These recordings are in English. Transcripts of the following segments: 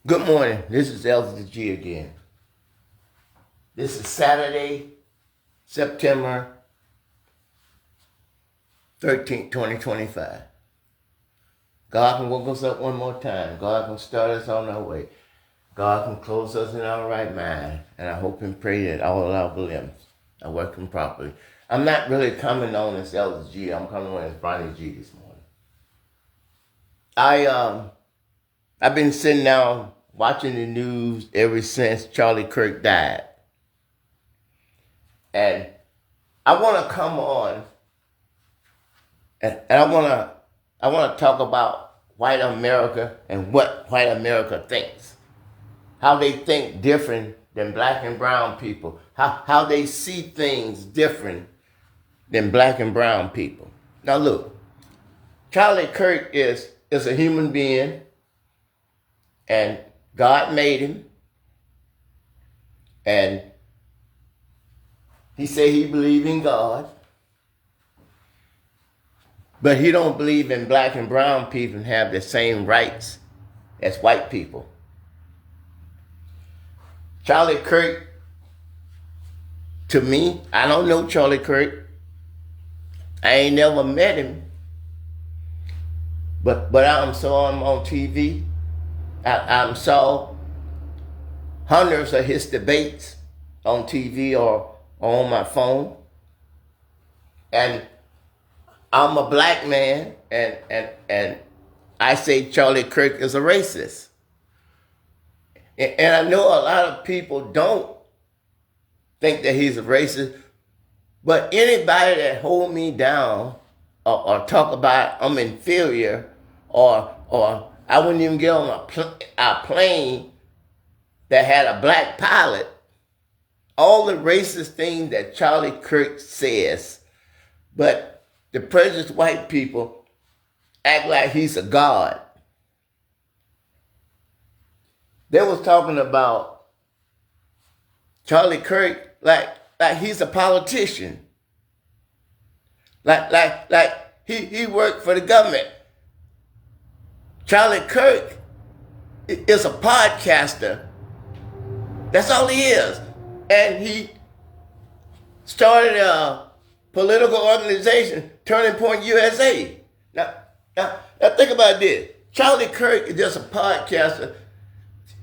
Good morning. This is Elder G again. This is Saturday, September 13th, 2025. God can woke us up one more time. God can start us on our way. God can close us in our right mind. And I hope and pray that all our limbs are working properly. I'm not really coming on as Elder G. I'm coming on as Bonnie G this morning. I've been sitting down watching the news ever since Charlie Kirk died. And I want to come on and I want to talk about white America and what white America thinks. How they think different than black and brown people. How they see things different than black and brown people. Now look, Charlie Kirk is a human being, and God made him, and he said he believed in God, but he don't believe in black and brown people have the same rights as white people. Charlie Kirk, to me, I don't know Charlie Kirk. I ain't never met him, but I saw him on TV. I saw hundreds of his debates on TV or on my phone. And I'm a black man, and I say Charlie Kirk is a racist. And I know a lot of people don't think that he's a racist, but anybody that hold me down or talk about I'm inferior or I wouldn't even get on a plane that had a black pilot, all the racist things that Charlie Kirk says, but the prejudiced white people act like he's a god. They was talking about Charlie Kirk like he's a politician. Like he worked for the government. Charlie Kirk is a podcaster. That's all he is. And he started a political organization, Turning Point USA. Now think about this. Charlie Kirk is just a podcaster.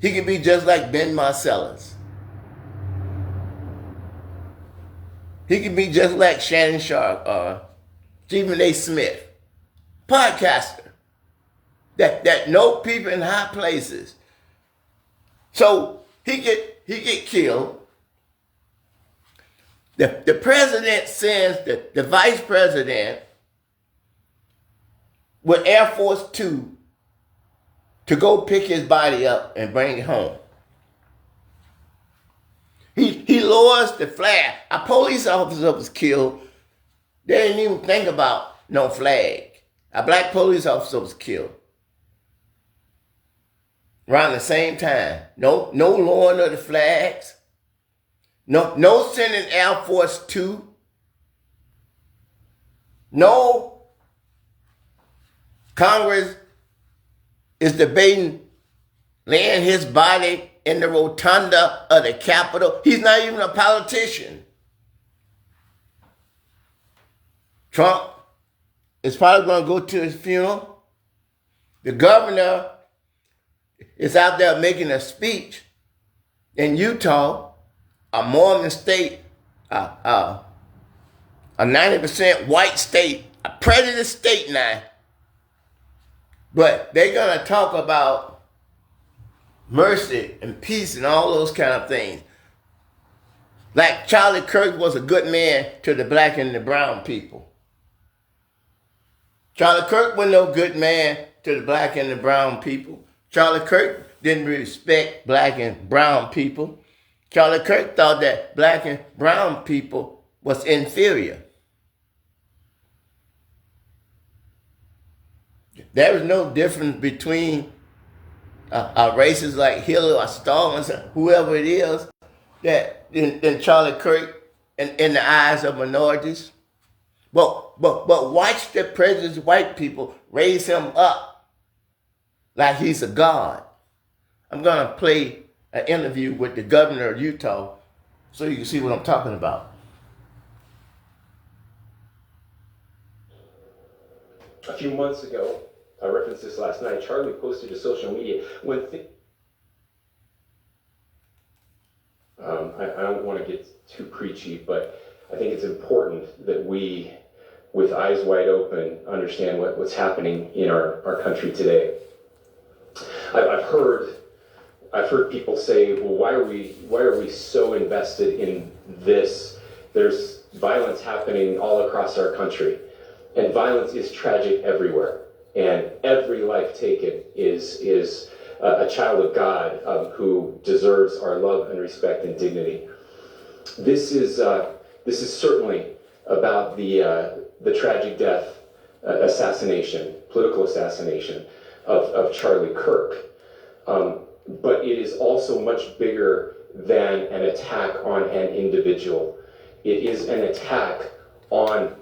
He could be just like Ben Marcellus. He could be just like Shannon Sharp or Stephen A. Smith. Podcaster. That know people in high places. So he get killed. The president sends the vice president with Air Force Two to go pick his body up and bring it home. He lowers the flag. A police officer was killed. They didn't even think about no flag. A black police officer was killed. Around the same time. No lowering of the flags. No sending Air Force Two. No Congress is debating laying his body in the rotunda of the Capitol. He's not even a politician. Trump is probably going to go to his funeral. The governor is out there making a speech in Utah, a Mormon state, a 90% white state, a prejudiced state now. But they're going to talk about mercy and peace and all those kind of things. Like Charlie Kirk was a good man to the black and the brown people. Charlie Kirk was no good man to the black and the brown people. Charlie Kirk didn't respect black and brown people. Charlie Kirk thought that black and brown people was inferior. There was no difference between races like Hitler or Stalin, whoever it is, that than Charlie Kirk in the eyes of minorities. But watch the prejudiced white people raise him up like he's a god. I'm going to play an interview with the governor of Utah so you can see what I'm talking about. A few months ago, I referenced this last night, Charlie posted to social media when I don't want to get too preachy, but I think it's important that we, with eyes wide open, understand what's happening in our country today. I've heard people say, well, why are we so invested in this? There's violence happening all across our country, and violence is tragic everywhere. And every life taken is a child of God who deserves our love and respect and dignity. This is certainly about the tragic death, political assassination of Charlie Kirk. But it is also much bigger than an attack on an individual. It is an attack on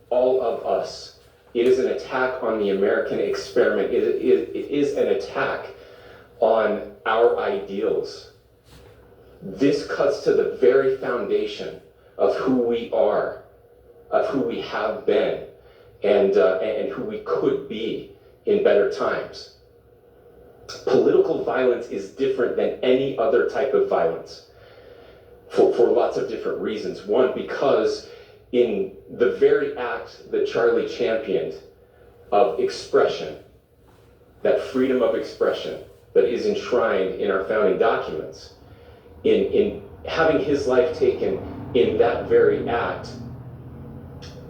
all of us. It is an attack on the American experiment. It is an attack on our ideals. This cuts to the very foundation of who we are, of who we have been, and who we could be in better times. Political violence is different than any other type of violence for lots of different reasons. One, because in the very act that Charlie championed of expression, that freedom of expression that is enshrined in our founding documents, in having his life taken in that very act,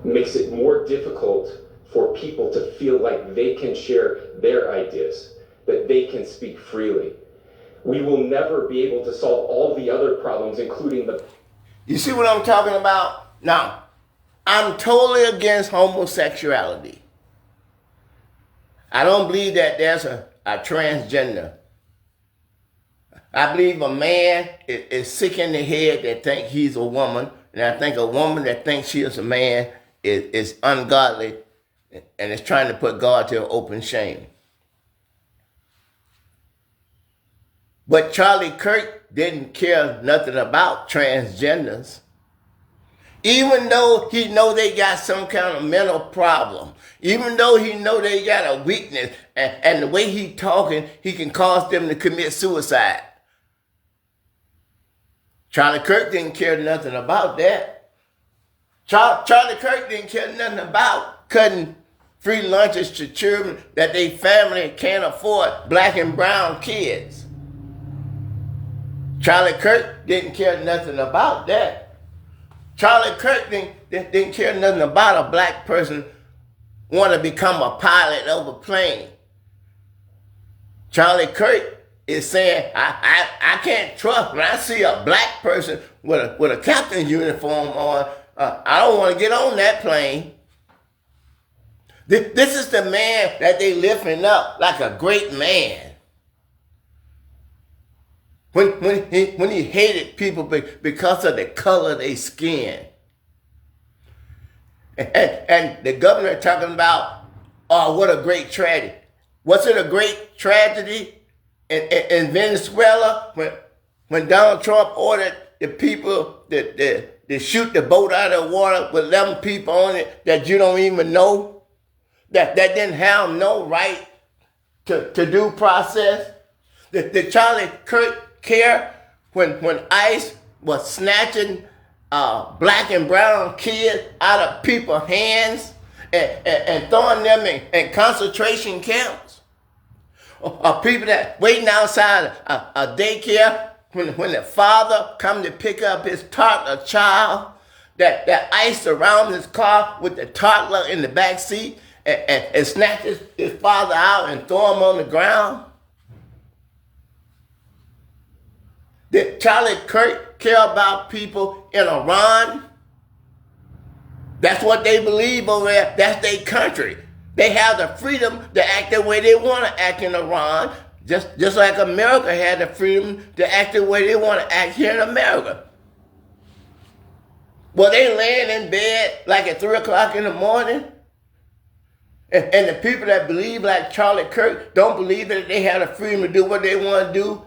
makes it more difficult for people to feel like they can share their ideas, that they can speak freely. We will never be able to solve all the other problems, including the... You see what I'm talking about? Now, I'm totally against homosexuality. I don't believe that there's a transgender. I believe a man is sick in the head that thinks he's a woman, and I think a woman that thinks she is a man is ungodly and is trying to put God to an open shame. But Charlie Kirk didn't care nothing about transgenders. Even though he know they got some kind of mental problem, even though he know they got a weakness, and the way he talking, he can cause them to commit suicide. Charlie Kirk didn't care nothing about that. Charlie Kirk didn't care nothing about cutting free lunches to children that they family can't afford, black and brown kids. Charlie Kirk didn't care nothing about that. Charlie Kirk didn't care nothing about a black person want to become a pilot of a plane. Charlie Kirk is saying, I can't trust when I see a black person with a captain's uniform on, I don't want to get on that plane. This is the man that they lifting up like a great man. When he hated people because of the color of their skin. And the governor talking about, oh, what a great tragedy. Was it a great tragedy in Venezuela when Donald Trump ordered the people to shoot the boat out of the water with 11 people on it that you don't even know? That didn't have no right to due process? Did Charlie Kirk care when ICE was snatching black and brown kids out of people's hands and throwing them in concentration camps? Or people that waiting outside a daycare when the father come to pick up his toddler child, that ICE around his car with the toddler in the back seat and snatch his father out and throw him on the ground? Did Charlie Kirk care about people in Iran? That's what they believe over there. That's their country. They have the freedom to act the way they want to act in Iran, just like America had the freedom to act the way they want to act here in America. Well, they laying in bed like at 3 o'clock in the morning And the people that believe like Charlie Kirk don't believe that they have the freedom to do what they want to do,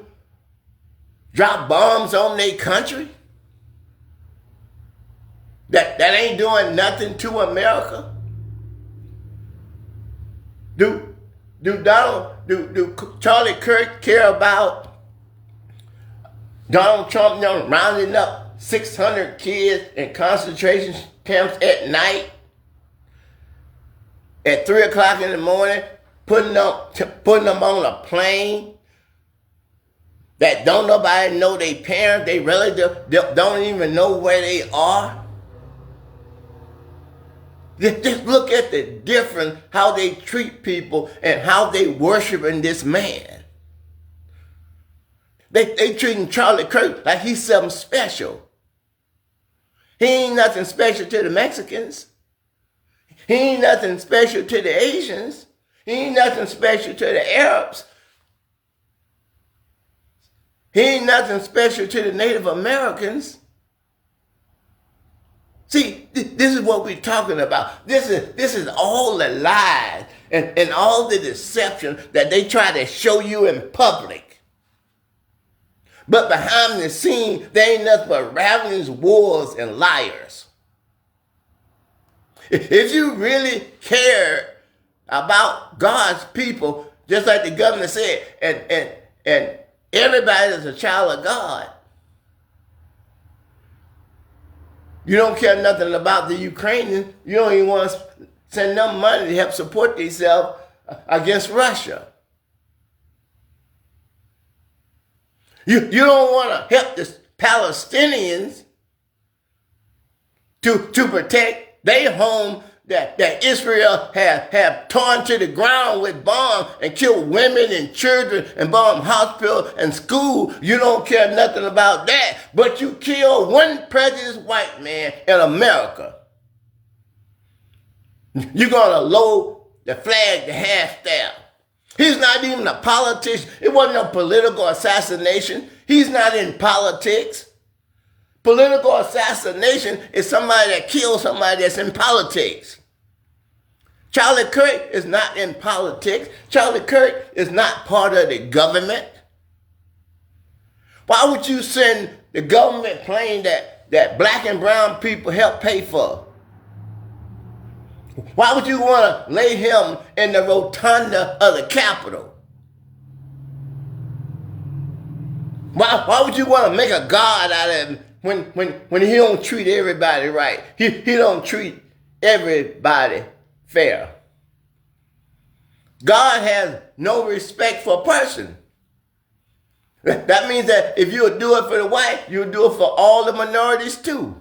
drop bombs on their country. That ain't doing nothing to America. Do Charlie Kirk care about Donald Trump rounding up 600 kids in concentration camps at night, at 3 o'clock in the morning, putting them on a plane that don't nobody know their parents, they relatives, don't even know where they are? Just look at the difference, how they treat people and how they worshiping this man. They treating Charlie Kirk like he's something special. He ain't nothing special to the Mexicans. He ain't nothing special to the Asians. He ain't nothing special to the Arabs. He ain't nothing special to the Native Americans. See, this is what we're talking about. This is all the lies and all the deception that they try to show you in public. But behind the scene, they ain't nothing but ravenous wolves and liars. If you really care about God's people, just like the governor said, and everybody is a child of God, you don't care nothing about the Ukrainians. You don't even want to send them money to help support themselves against Russia. You don't want to help the Palestinians to protect their home that Israel have torn to the ground with bombs and killed women and children and bombed hospitals and school. You don't care nothing about that, but you kill one prejudiced white man in America. You're going to lower the flag to half-staff. He's not even a politician. It wasn't a political assassination. He's not in politics. Political assassination is somebody that kills somebody that's in politics. Charlie Kirk is not in politics. Charlie Kirk is not part of the government. Why would you send the government plane that black and brown people help pay for? Why would you want to lay him in the rotunda of the Capitol? Why would you want to make a god out of him when he don't treat everybody right? He don't treat everybody fair. God has no respect for a person. That means that if you'll do it for the white, you'll do it for all the minorities too.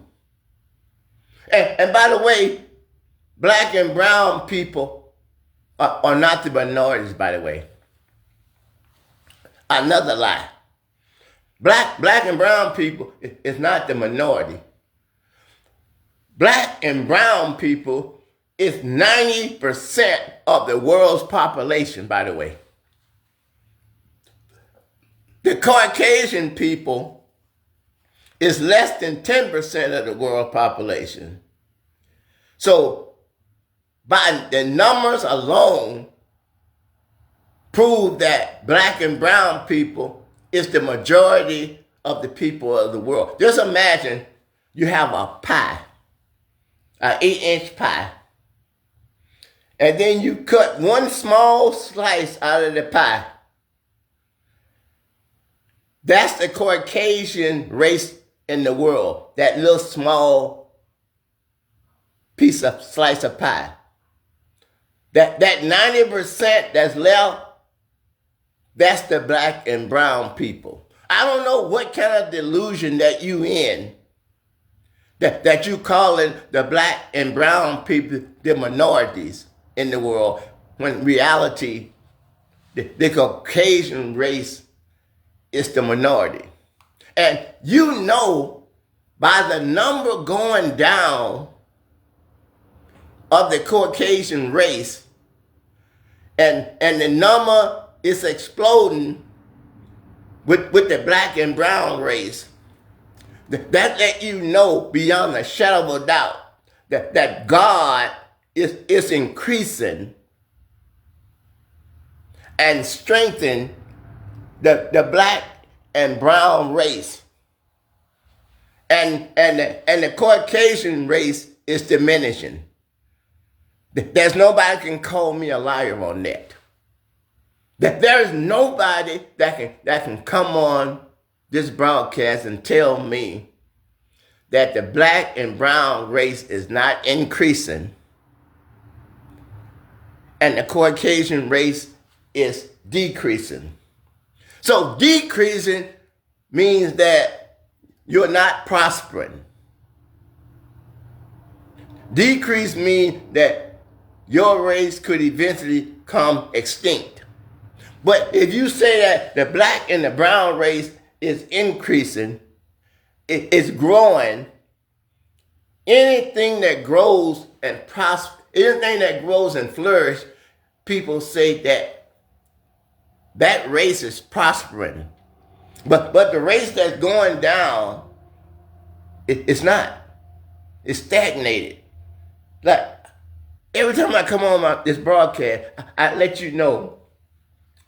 And by the way, black and brown people are not the minorities, by the way. Another lie. Black and brown people is not the minority. Black and brown people is 90% of the world's population, by the way. The Caucasian people is less than 10% of the world population. So, by the numbers alone, prove that black and brown people is the majority of the people of the world. Just imagine you have a pie, an 8-inch pie, and then you cut one small slice out of the pie. That's the Caucasian race in the world, that little small slice of pie. That 90% that's left, that's the black and brown people. I don't know what kind of delusion that you in, that you calling the black and brown people the minorities in the world, when reality, the Caucasian race is the minority. And you know, by the number going down of the Caucasian race, and the number is exploding with the black and brown race, that let you know beyond a shadow of a doubt that God is increasing and strengthen the black and brown race. And the Caucasian race is diminishing. There's nobody can call me a liar on that. That there is nobody that can come on this broadcast and tell me that the black and brown race is not increasing and the Caucasian race is decreasing. So decreasing means that you're not prospering. Decrease means that your race could eventually come extinct. But if you say that the black and the brown race is increasing, it's growing, anything that grows and prospers, anything that grows and flourishes, people say that race is prospering. But the race that's going down, it's not. It's stagnated. Like, every time I come on this broadcast, I let you know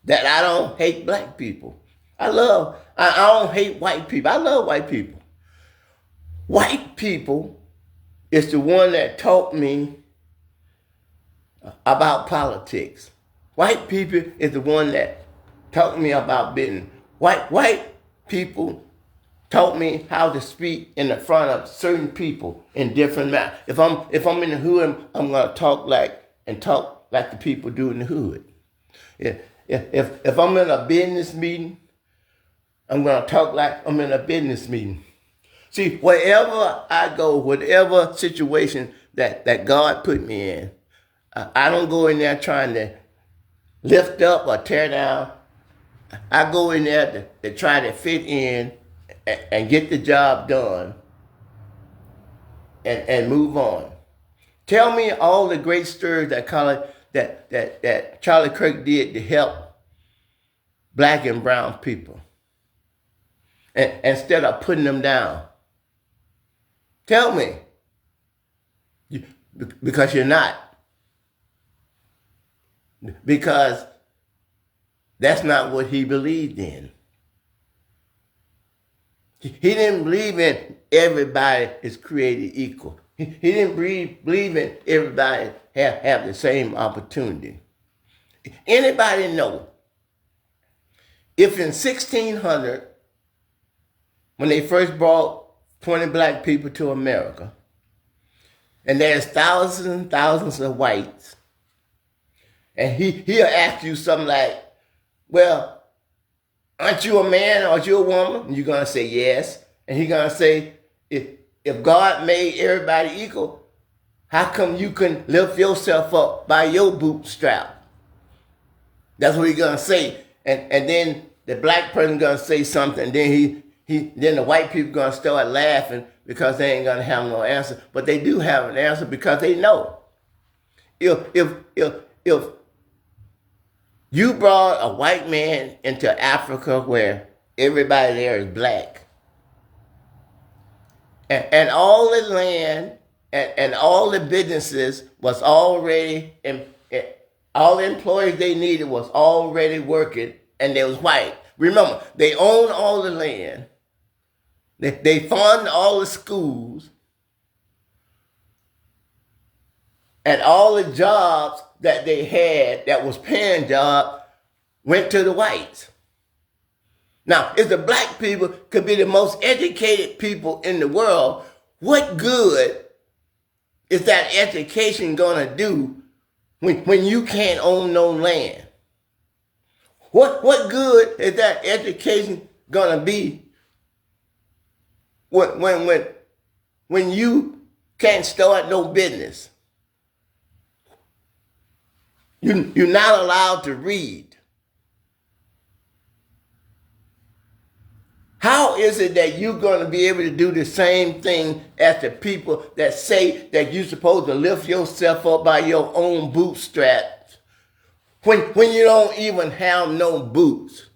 that I don't hate black people. I don't hate white people. I love white people. White people is the one that taught me about politics. White people is the one that taught me about business. White people taught me how to speak in the front of certain people in different manners. If I'm in the hood, I'm gonna talk like the people do in the hood. Yeah. If I'm in a business meeting, I'm gonna talk like I'm in a business meeting. See, wherever I go, whatever situation that God put me in, I don't go in there trying to lift up or tear down. I go in there to try to fit in and get the job done and move on. Tell me all the great stories that Charlie Kirk did to help black and brown people, and instead of putting them down. Tell me, because you're not. Because that's not what he believed in. He didn't believe in everybody is created equal. He didn't believe in everybody have the same opportunity. Anybody know if in 1600, when they first brought 20 black people to America, and there's thousands and thousands of whites, and he'll ask you something like, well, aren't you a man or aren't you a woman? And you're going to say yes. And he's going to say, if God made everybody equal, how come you can lift yourself up by your bootstrap? That's what he's going to say. And then the black person going to say something. Then then the white people going to start laughing because they ain't going to have no answer. But they do have an answer because they know. If you brought a white man into Africa where everybody there is black, and all the land and all the businesses was already, all the employees they needed was already working, and they was white. Remember, they own all the land. They fund all the schools. And all the jobs that they had that was paying jobs went to the whites. Now, if the black people could be the most educated people in the world, what good is that education going to do when you can't own no land? What good is that education going to be when you can't start no business? You're not allowed to read. How is it that you're going to be able to do the same thing as the people that say that you're supposed to lift yourself up by your own bootstraps when you don't even have no boots?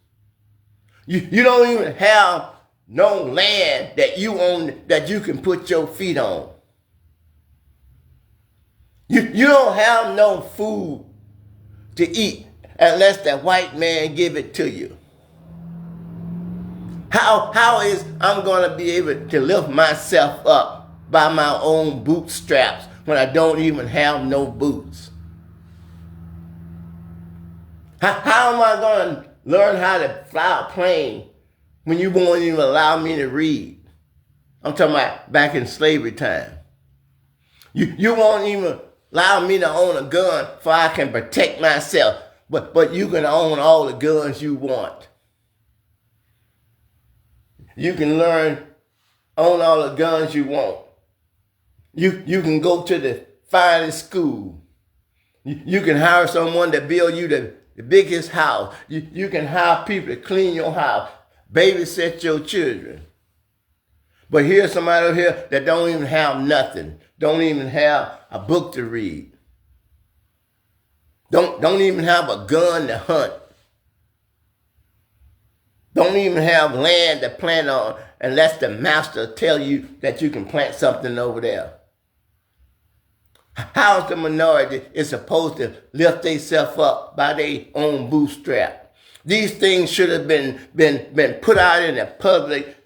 You don't even have no land that you own that you can put your feet on. You don't have no food to eat. unless the white man give it to you. How is I'm going to be able to lift myself up by my own bootstraps when I don't even have no boots? How am I going to learn how to fly a plane when you won't even allow me to read? I'm talking about back in slavery time. You won't even allow me to own a gun so I can protect myself, but you can own all the guns you want. You can own all the guns you want. You can go to the finest school. You can hire someone to build you the biggest house. You can hire people to clean your house, babysit your children. But here's somebody over here that don't even have nothing. Don't even have a book to read. Don't even have a gun to hunt. Don't even have land to plant on unless the master tell you that you can plant something over there. How's the minority is supposed to lift themselves up by their own bootstrap? These things should have been put out in the public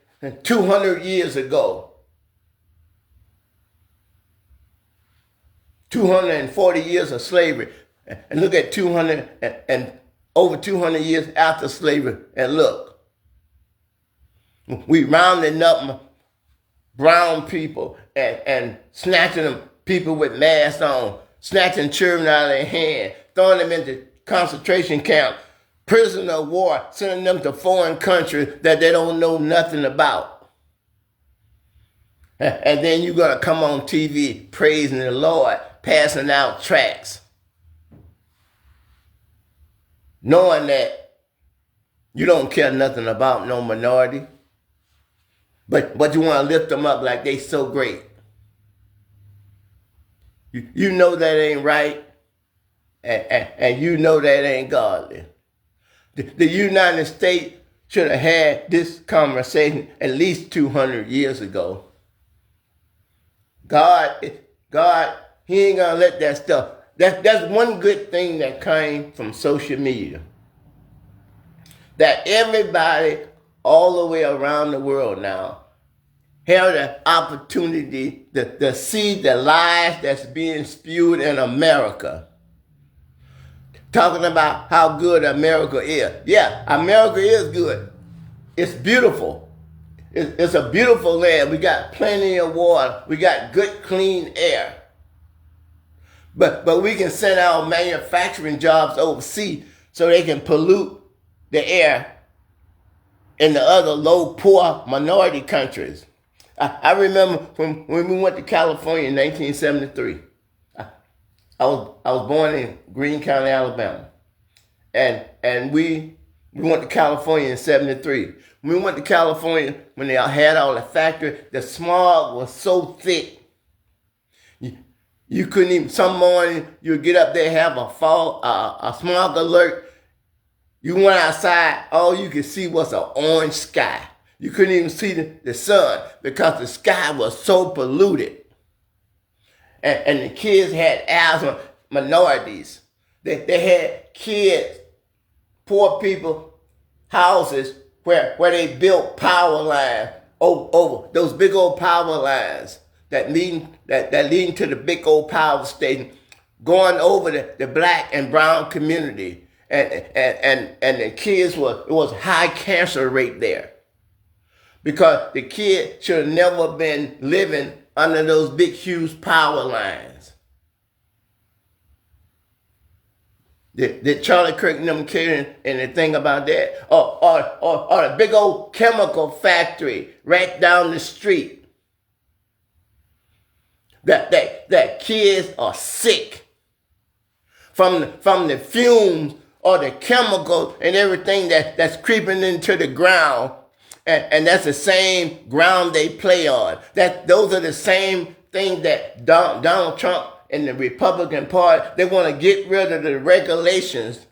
200 years ago. 240 years of slavery. And look at 200 and over 200 years after slavery, and look. We rounding up brown people and snatching them, people with masks on, snatching children out of their hand, throwing them into concentration camp, prisoner of war, sending them to foreign countries that they don't know nothing about. And then you're going to come on TV praising the Lord, passing out tracts, knowing that you don't care nothing about no minority. But you want to lift them up like they so great. You know that ain't right, and you know that ain't godly. The United States should have had this conversation at least 200 years ago. God, He ain't gonna let that stuff. That's one good thing that came from social media. That everybody all the way around the world now have the opportunity to see the lies that's being spewed in America. Talking about how good America is. Yeah, America is good. It's beautiful. It's a beautiful land. We got plenty of water. We got good, clean air. But we can send our manufacturing jobs overseas so they can pollute the air in the other low, poor minority countries. I remember when we went to California in 1973. I was born in Greene County, Alabama, and we went to California in 73. When we went to California, when they had all the factories, the smog was so thick. You couldn't even. Some morning you'd get up there, have a smog alert. You went outside, all you could see was an orange sky. You couldn't even see the sun because the sky was so polluted. And the kids had asthma, minorities. They had kids, poor people, houses where they built power lines over those big old power lines that lead to the big old power station, going over the black and brown community. And the kids it was high cancer rate there. Because the kid should have never been living under those big, huge power lines. Did Charlie Kirk and them care anything about that? Or the big old chemical factory right down the street. That kids are sick from the fumes or the chemicals and everything that's creeping into the ground. And that's the same ground they play on. Those are the same things that Donald Trump and the Republican Party, they want to get rid of the regulations.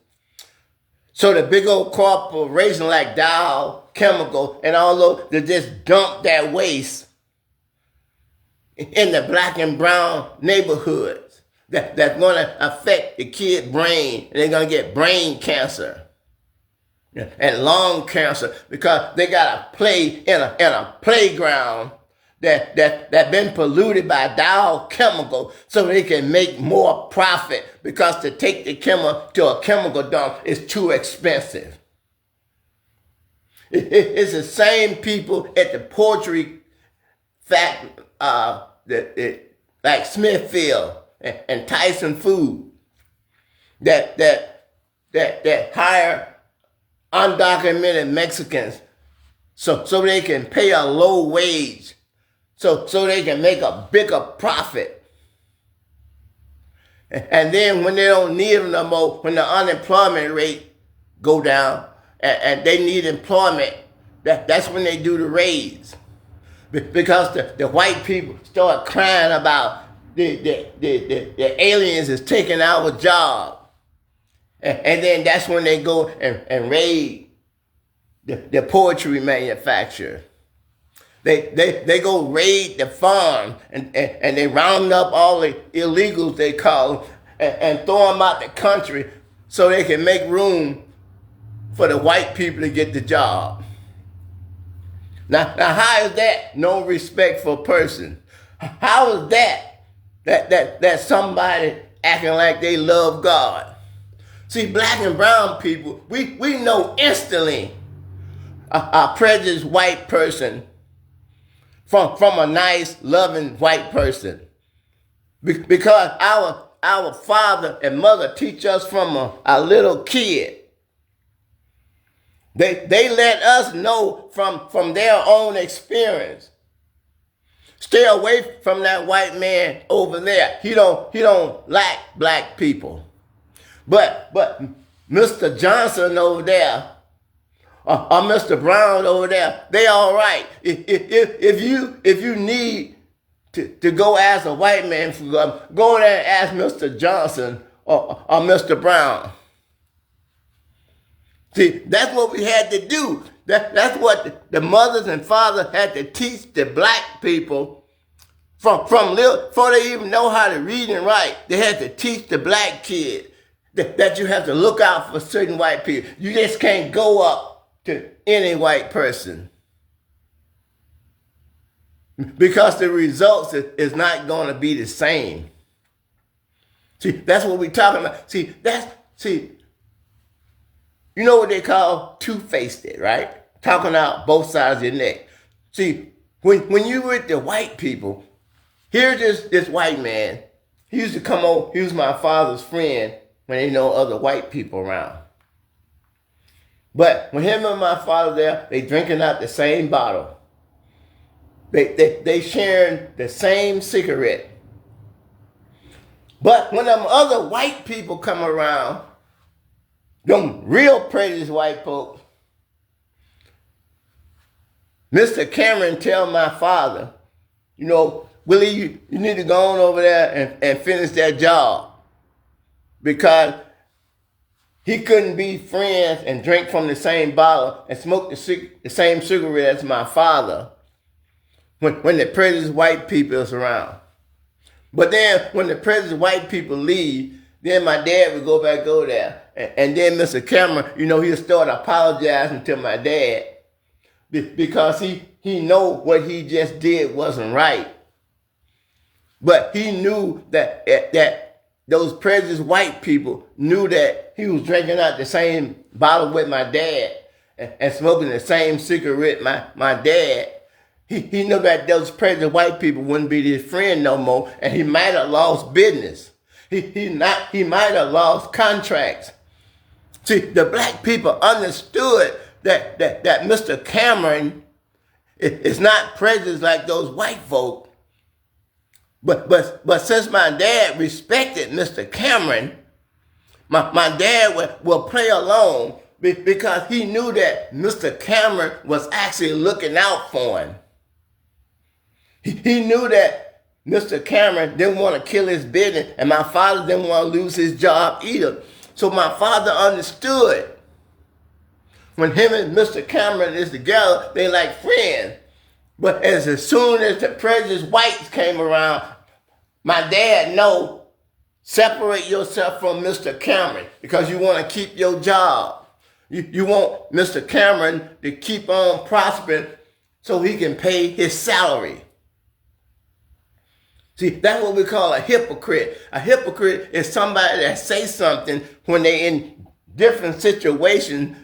So the big old corporation like Dow Chemical and all those, they just dump that waste in the black and brown neighborhoods. that's going to affect the kid's brain. And they're going to get brain cancer and lung cancer because they got to play in a playground that been polluted by Dow chemical so they can make more profit because to take the chemical to a chemical dump is too expensive. It's the same people at the poultry factory, like Smithfield and Tyson Food, that hire undocumented Mexicans so they can pay a low wage, so they can make a bigger profit. And then when they don't need them no more, when the unemployment rate go down and they need employment, that's when they do the raids. Because the white people start crying about the aliens is taking our job. And then that's when they go and raid the poultry manufacturer. They go raid the farm and they round up all the illegals, they call them, and throw them out the country so they can make room for the white people to get the job. Now how is that no respect for a person? How is that somebody acting like they love God? See, black and brown people, we know instantly a prejudiced white person from a nice, loving white person. Because our father and mother teach us from a little kid. They let us know from their own experience. Stay away from that white man over there. He don't like black people. But Mr. Johnson over there, or Mr. Brown over there, they all right. If you need to go ask a white man for go there and ask Mr. Johnson or Mr. Brown. See, that's what we had to do. That's what the mothers and fathers had to teach the black people from little, before they even know how to read and write. They had to teach the black kid that you have to look out for certain white people. You just can't go up to any white person because the results is not going to be the same. See, that's what we're talking about. You know what they call two-faced, right? Talking out both sides of your neck. See, when you with the white people, here's this white man. He used to come over. He was my father's friend when they know other white people around. But when him and my father there, they drinking out the same bottle. They sharing the same cigarette. But when them other white people come around, them real prejudiced white folks, Mr. Cameron tell my father, Willie, you need to go on over there and finish that job. Because he couldn't be friends and drink from the same bottle and smoke the same cigarette as my father when the prejudiced white people is around. But then when the prejudiced white people leave, then my dad would go back over there. And then Mr. Cameron, he'll start apologizing to my dad because he know what he just did wasn't right. But he knew that those prejudiced white people knew that he was drinking out the same bottle with my dad and smoking the same cigarette my dad. He knew that those prejudiced white people wouldn't be his friend no more, and he might have lost business. He might have lost contracts. See, the black people understood that Mr. Cameron is not prejudiced like those white folk. But since my dad respected Mr. Cameron, my dad will play along because he knew that Mr. Cameron was actually looking out for him. He knew that Mr. Cameron didn't want to kill his business, and my father didn't want to lose his job either. So my father understood when him and Mr. Cameron is together, they like friends. But as soon as the prejudiced whites came around, my dad know separate yourself from Mr. Cameron because you want to keep your job. You want Mr. Cameron to keep on prospering so he can pay his salary. See, that's what we call a hypocrite. A hypocrite is somebody that says something when they're in different situations,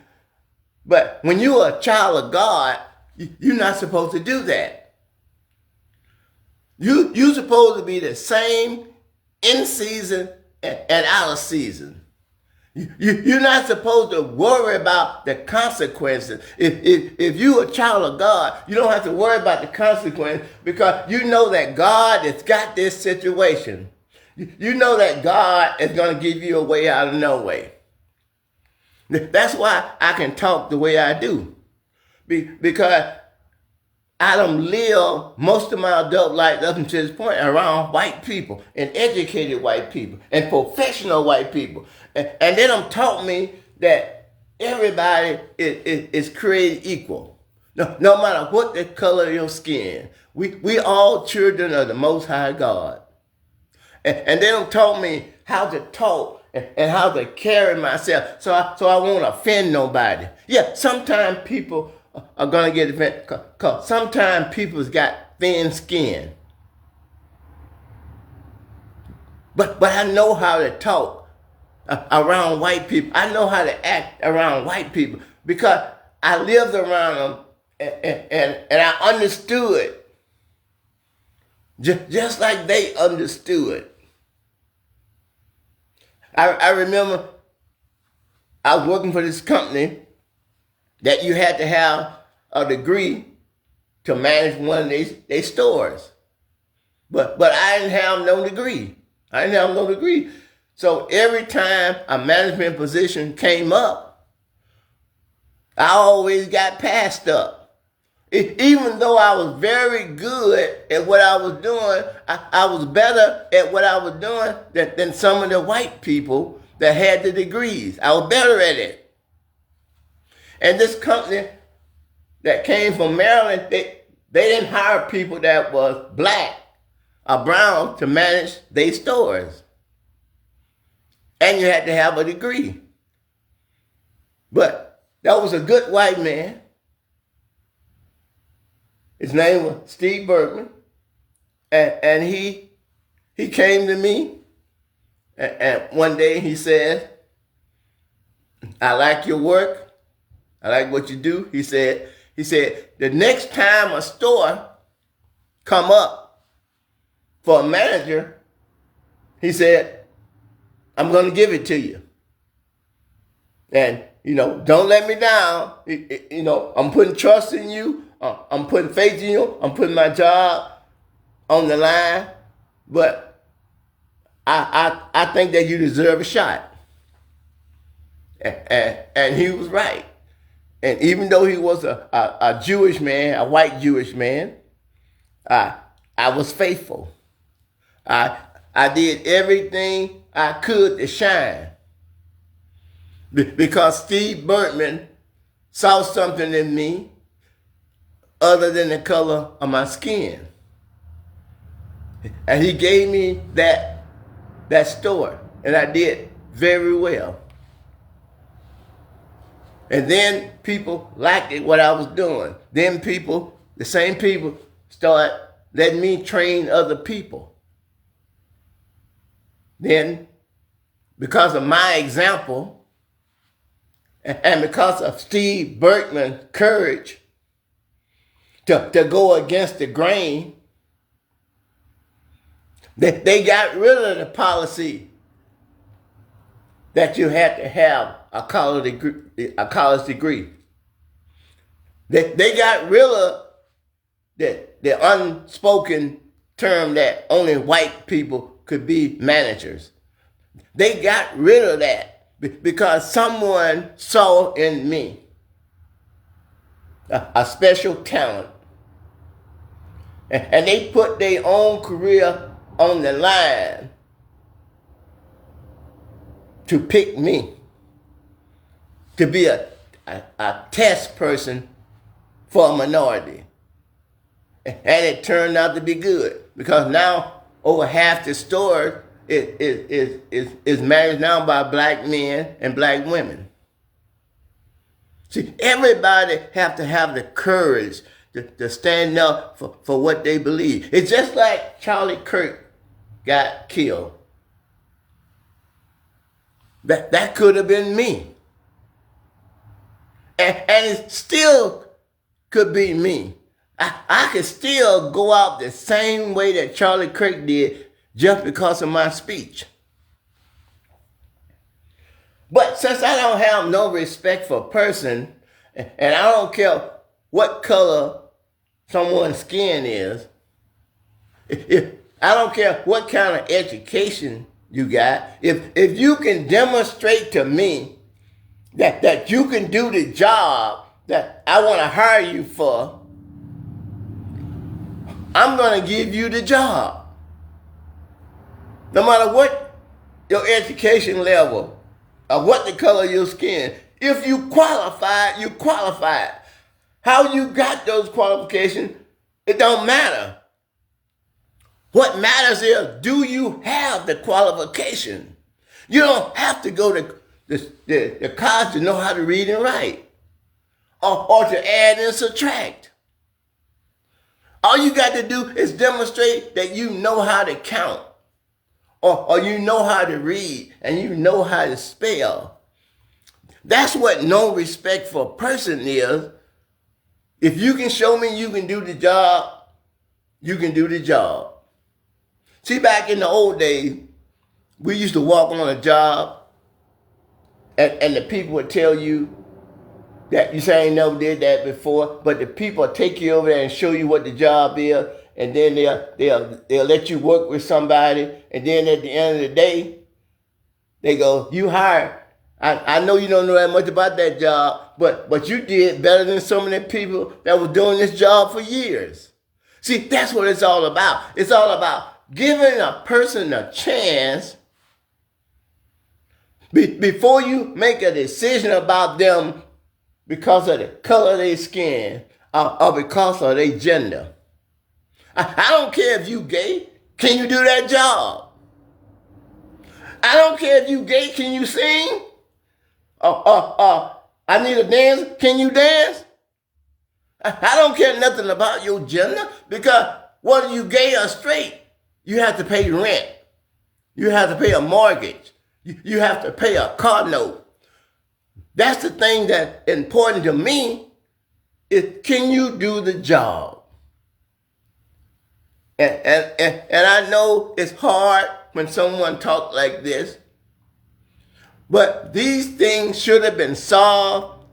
but when you're a child of God, you're not supposed to do that. You're supposed to be the same in season and out of season. You're not supposed to worry about the consequences. If you're a child of God, you don't have to worry about the consequences because you know that God has got this situation. You know that God is going to give you a way out of no way. That's why I can talk the way I do. Because I don't live most of my adult life up until this point around white people and educated white people and professional white people. And they done taught me that everybody is created equal. No matter what the color of your skin. We all children of the Most High God. And they done taught me how to talk and how to carry myself so I won't offend nobody. Yeah, sometimes people are going to get offended because sometimes people's got thin skin. But I know how to talk around white people. I know how to act around white people because I lived around them and I understood just like they understood. I remember I was working for this company that you had to have a degree to manage one of their stores. But I didn't have no degree. So every time a management position came up, I always got passed up. Even though I was very good at what I was doing, I was better at what I was doing than some of the white people that had the degrees. I was better at it. And this company that came from Maryland, they didn't hire people that was black or brown to manage their stores. And you had to have a degree. But that was a good white man. His name was Steve Bergman. And he came to me. And one day he said, I like your work. I like what you do. He said, the next time a store come up for a manager, he said, I'm going to give it to you. And, don't let me down. I'm putting trust in you. I'm putting faith in you. I'm putting my job on the line. But I think that you deserve a shot. And he was right. And even though he was a Jewish man, a white Jewish man, I was faithful. I did everything I could to shine. Because Steve Bergman saw something in me other than the color of my skin. And he gave me that store. And I did very well. And then people liked it, what I was doing. Then the same people, started letting me train other people. Then, because of my example, and because of Steve Bergman's courage to go against the grain, they got rid of the policy that you had to have a college degree. They got rid of the unspoken term that only white people could be managers. They got rid of that because someone saw in me a special talent. And they put their own career on the line to pick me to be a test person for a minority. And it turned out to be good because now over half the stores is managed now by black men and black women. See, everybody have to have the courage to stand up for what they believe. It's just like Charlie Kirk got killed. That could have been me. And it still could be me. I could still go out the same way that Charlie Kirk did just because of my speech. But since I don't have no respect for a person, and I don't care what color someone's skin is, if I don't care what kind of education you got, if you can demonstrate to me that you can do the job that I want to hire you for, I'm going to give you the job. No matter what your education level or what the color of your skin, if you qualified, you qualified. How you got those qualifications, it don't matter. What matters is, do you have the qualification? You don't have to go to the college to know how to read and write or to add and subtract. All you got to do is demonstrate that you know how to count or you know how to read and you know how to spell. That's what no respect for a person is. If you can show me you can do the job, you can do the job. See, back in the old days, we used to walk on a job and the people would tell you that you say I ain't never did that before, but the people will take you over there and show you what the job is, and then they'll let you work with somebody, and then at the end of the day, they go, you hired. I know you don't know that much about that job, but you did better than some of the people that were doing this job for years. See, that's what it's all about. It's all about giving a person a chance before you make a decision about them because of the color of their skin or because of their gender. I don't care if you gay. Can you do that job? I don't care if you gay. Can you sing? I need a dance. Can you dance? I don't care nothing about your gender, because whether you gay or straight, you have to pay rent. You have to pay a mortgage. You have to pay a car note. That's the thing that's important to me, is can you do the job? And I know it's hard when someone talks like this, but these things should have been solved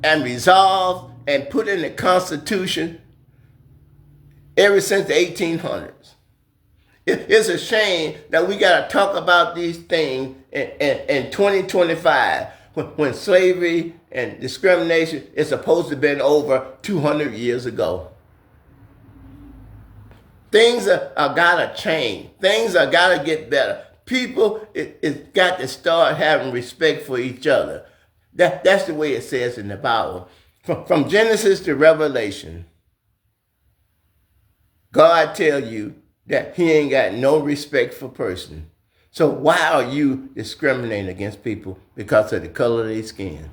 and resolved and put in the Constitution ever since the 1800s. It's a shame that we got to talk about these things in 2025 when slavery and discrimination is supposed to have been over 200 years ago. Things are got to change. Things are got to get better. People, it's got to start having respect for each other. That's the way it says in the Bible. From Genesis to Revelation, God tell you that he ain't got no respect for person. So why are you discriminating against people because of the color of their skin?